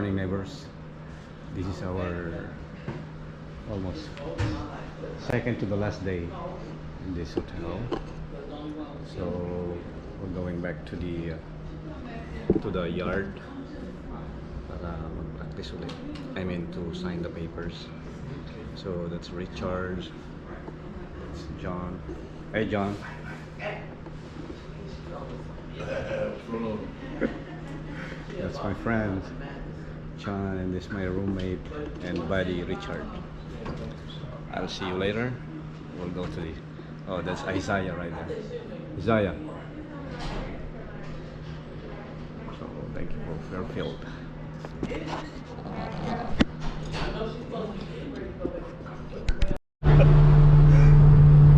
morning, neighbors. This is our almost second to the last day in this hotel. So we're going back to the yard para mag-practice ulit. I mean to sign the papers. So that's Richard. That's John. Hey John. That's my friend John, and this is my roommate and buddy Richard. I'll see you later. We'll go to the... Oh, that's Isaiah right there. Isaiah. So thank you for Fairfield.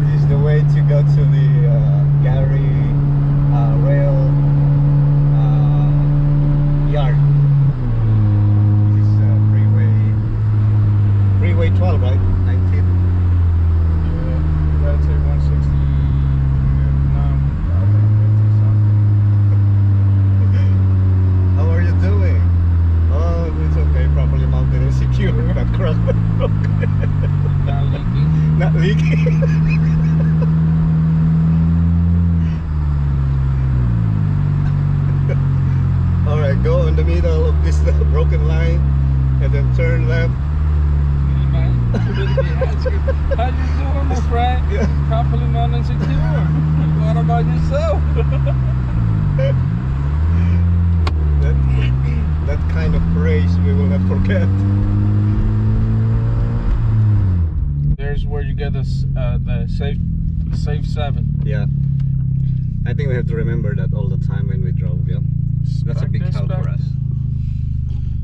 This is the way to go to the Gary rail yard. This is freeway 12, right? 19. Yeah, that's a 160. No, I think 50 something. How are you doing? Oh, it's okay. Properly mounted and secure. Not cracked, but broken. Not leaking. Not leaking. Alright, go in the middle of this broken line and then turn left. How you doing, my friend? Yeah. Properly mounted and secure. What about yourself? That kind of praise we will not forget. There's where you get the safe 7. Yeah, I think we have to remember that all the time when we drove. Yeah, that's a big help for us.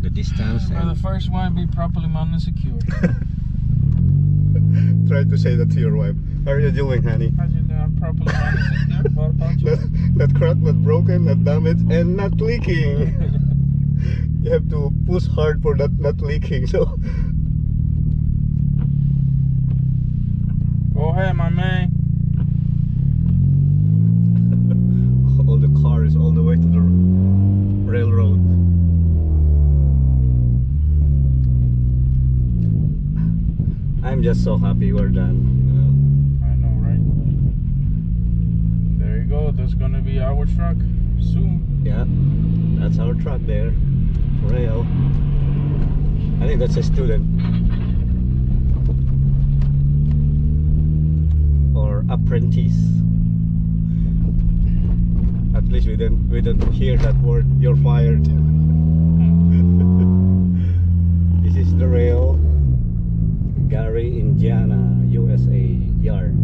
The distance Well, the and first one be properly mounted and secure. try to say that to your wife. How are you doing, honey? How's you doing? Properly mounted and secure. What about you? Not cracked, not broken, not damaged, and not leaking. You have to push hard for that not leaking. So Go ahead, my man. all the cars all the way to the railroad. I'm just so happy we're done. I know, right? There you go. There's gonna be our truck soon. Yeah, that's our truck there. Rail. I think that's a student or apprentice. At least we didn't hear that word. You're fired. This is the rail. Gary, Indiana, USA yard,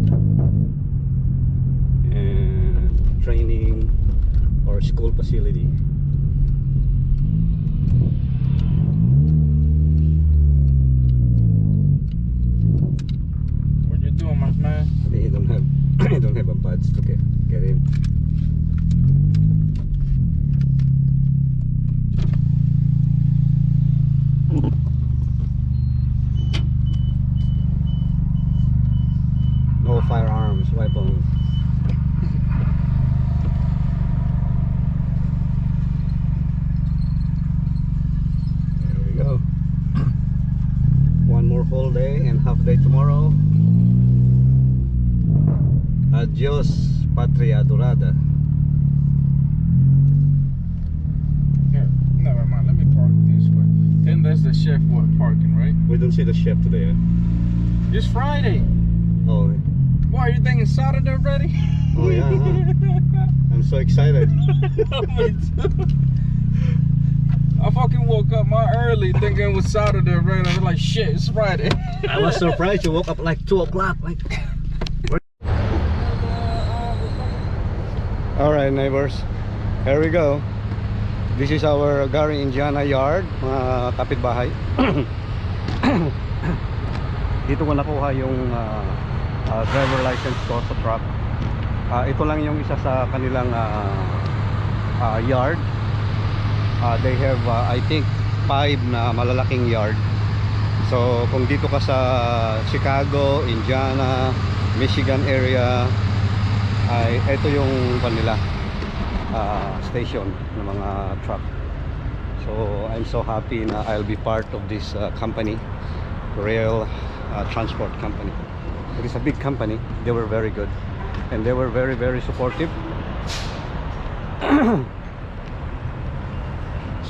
and training or school facility. What you doing, my man? They don't have I don't have a badge to get in. No firearms, weapons. There we go. One more whole day and half day tomorrow. Adios, Patria Dorada. Here, never mind. Let me park this way. Then there's the chef parking, right? We don't see the chef today. Eh? It's Friday. Oh, Why are you thinking Saturday already? oh yeah. Huh? I'm so excited. Me too. I fucking woke up early thinking it was Saturday already. I was like, shit, it's Friday. I was surprised you woke up like 2 o'clock. Like. Alright, neighbors, here we go. This is our Gary, Indiana yard, mga kapitbahay. Dito ko nakuha yung driver license ko sa truck. Ito lang yung isa sa kanilang yard. They have I think 5 na malalaking yard. So kung dito ka sa Chicago, Indiana, Michigan area, ay ito yung kanila station ng mga truck. So I'm so happy na I'll be part of this company, rail transport company. It is a big company. They were very good and they were very, very supportive.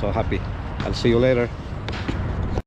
So happy. I'll see you later.